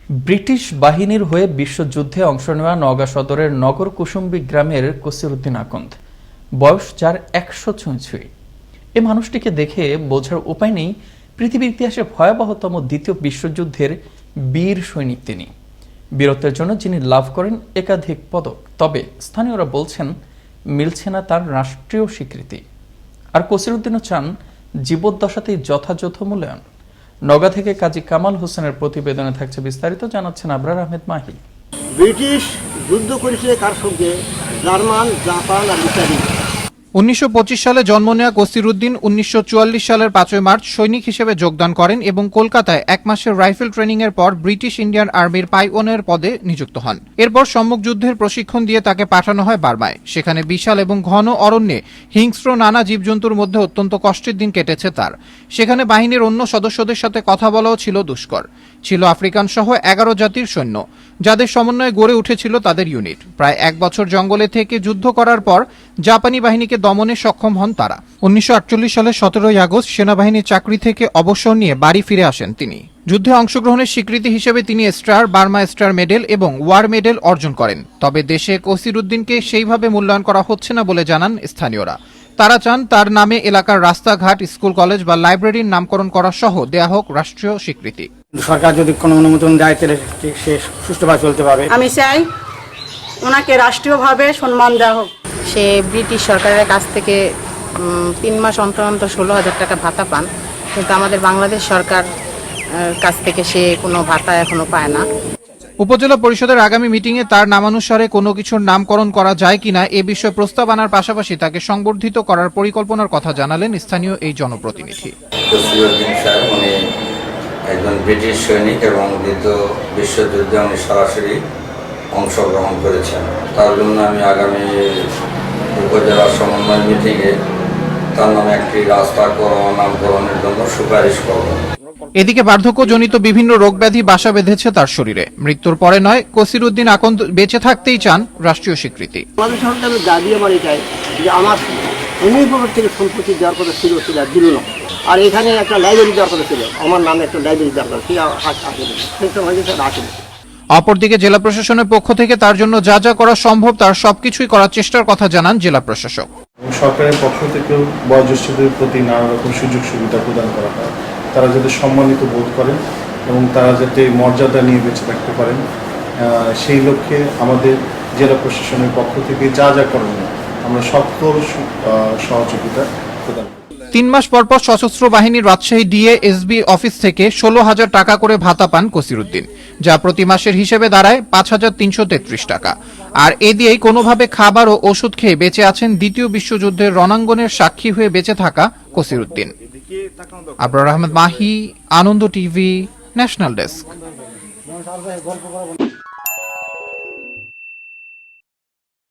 British বাহিনীর হয়ে বিশ্বযুদ্ধে অংশ নেওয়া নওগাঁ সদরের নগর কুসুম্বী গ্রামের কসিরউদ্দিন আকন্দ, বয়স যার ১০৬। এই মানুষটিকে দেখে বোঝার উপায় নেই পৃথিবীর ইতিহাসে ভয়াবহতম দ্বিতীয় বিশ্বযুদ্ধের বীর সৈনিক তিনি। বীরত্বের জন্য যিনি লাভ করেন একাধিক পদক, তবে স্থানীয়রা বলছেন মিলছে না তার রাষ্ট্রীয় স্বীকৃতি। আর কসিরউদ্দিনও চান জীবদ্দশাতেই যথাযথ মূল্যায়ন। নওগাঁ থেকে কাজী কামাল হোসেনের প্রতিবেদনে থাকছে বিস্তারিত, জানাচ্ছেন আবরার আহমেদ মাহি। ব্রিটিশ যুদ্ধ করেছে কার সঙ্গে? জার্মান, জাপান আর ইত্যাদি। 1925 সালে জন্ম নেওয়া কসিরউদ্দিন 1944 সালের 5 মার্চ সৈনিক হিসেবে যোগদান করেন এবং কলকাতায় 1 মাসের রাইফেল ট্রেনিং এর পর ব্রিটিশ ইন্ডিয়ান আর্মির পাইওনিয়ার পদে নিযুক্ত হন। এরপর সম্মুখ যুদ্ধের প্রশিক্ষণ দিয়ে তাকে পাঠানো হয় বার্মায়। সেখানে বিশাল এবং ঘন অরণ্যে হিংস্র নানা জীবজন্তুর মধ্যে অত্যন্ত কষ্টের দিন কেটেছে তার। সেখানে বাহিনীর অন্য সদস্যদের সাথে কথা বলাও ছিল দুষ্কর। ছিল আফ্রিকান সহ 11 জাতির সৈন্য, যাদের সমন্বয়ে গড়ে উঠেছিল তাদের ইউনিট। প্রায় 1 বছর জঙ্গলে থেকে যুদ্ধ করার পর জাপানি বাহিনীকে দমনে সক্ষম হন তারা। 1948 সালের 17 আগস্ট সেনাবাহিনীর চাকরি থেকে অবসর নিয়ে বাড়ি ফিরে আসেন তিনি। যুদ্ধে অংশগ্রহণের স্বীকৃতি হিসেবে তিনি স্টার, বার্মা স্টার মেডেল এবং ওয়ার মেডেল অর্জন করেন। তবে দেশে কসিরউদ্দিনকে সেইভাবে মূল্যায়ন করা হচ্ছে না বলে জানান স্থানীয়রা। তারা চান তার নামে এলাকার রাস্তাঘাট, স্কুল, কলেজ বা লাইব্রেরির নামকরণ করা সহ দেয়া হোক রাষ্ট্রীয় স্বীকৃতি। সরকার যদি কোনো অনুমোদন দেয় তাহলে সে সুষ্ঠুভাবে চলতে পারবে। আমি চাই ওনাকে রাষ্ট্রীয়ভাবে সম্মান দেওয়া হোক। সে ব্রিটিশ সরকারের কাছ থেকে 3 মাস অন্তর অন্তর 16,000 টাকা ভাতা পান, কিন্তু আমাদের বাংলাদেশ সরকার কাছ থেকে সে কোনো ভাতা এখনো পায় না। উপজেলা পরিষদের আগামী মিটিংয়ে তার নামানুসারে কোনো কিছুর নামকরণ করা যায় কিনা এ বিষয়ে প্রস্তাব আনার পাশাপাশি তাকে সংবর্ধিত করার পরিকল্পনার কথা জানালেন স্থানীয় এই জনপ্রতিনিধি। কসিরউদ্দিন সাহেব উনি একজন ব্রিটিশ সৈনিক এবং দ্বিতীয় বিশ্বযুদ্ধে উনি সরাসরি অংশগ্রহণ করেছেন। তার জন্য আমি আগামী উপজেলা সমন্বয় মিটিংয়ে তার নামে একটি রাস্তা নামকরণের জন্য সুপারিশ করব। এদিকে বার্ধক্যজনিত বিভিন্ন রোগব্যাধি বাসা বেঁধেছে তার শরীরে। মৃত্যুর পরে নয়, কসিরউদ্দিন আকন্দ বেঁচে থাকতেই চান রাষ্ট্রীয় স্বীকৃতি। আমাদের সরকার আমি দাবি চাই যে আমার উনিশভাবে থেকে সম্পত্তি দেওয়ার কথা ছিল, সেটা দিল না। আর এখানে একটা লাইব্রেরি দেওয়ার কথা ছিল, আমার নামে একটা লাইব্রেরি দরকার, সেটা আসেনি। অপরদিকে জেলা প্রশাসনের পক্ষ থেকে তার জন্য যা যা করা সম্ভব তার সবকিছুই করার চেষ্টার কথা জানান জেলা প্রশাসক। সরকারের পক্ষ থেকেও বয়োজ্যেষ্ঠদের প্রতি নানা রকম সুযোগ সুবিধা প্রদান করা হয়, তারা যাতে সম্মানিত বোধ করেন এবং তারা যাতে মর্যাদা নিয়ে বেঁচে থাকতে পারেন, সেই লক্ষ্যে আমাদের জেলা প্রশাসনের পক্ষ থেকে যা যা করণীয় আমরা সকল সহযোগিতা প্রদান করি। 3 মাস পর পর সশস্ত্র বাহিনীর রাজশাহী ডিএএসবি অফিস থেকে 16,000 টাকা করে ভাতা পান কসিরউদ্দিন, যা প্রতি মাসের হিসেবে দাঁড়ায় 5,333 টাকা। আর এ দিয়েই কোনোভাবে খাবার ও ওষুধ খেয়ে বেঁচে আছেন দ্বিতীয় বিশ্বযুদ্ধের রণাঙ্গনের সাক্ষী হয়ে বেঁচে থাকা কসিরউদ্দিন। আবরার আহমেদ মাহি, আনন্দ টিভি, ন্যাশনাল ডেস্ক।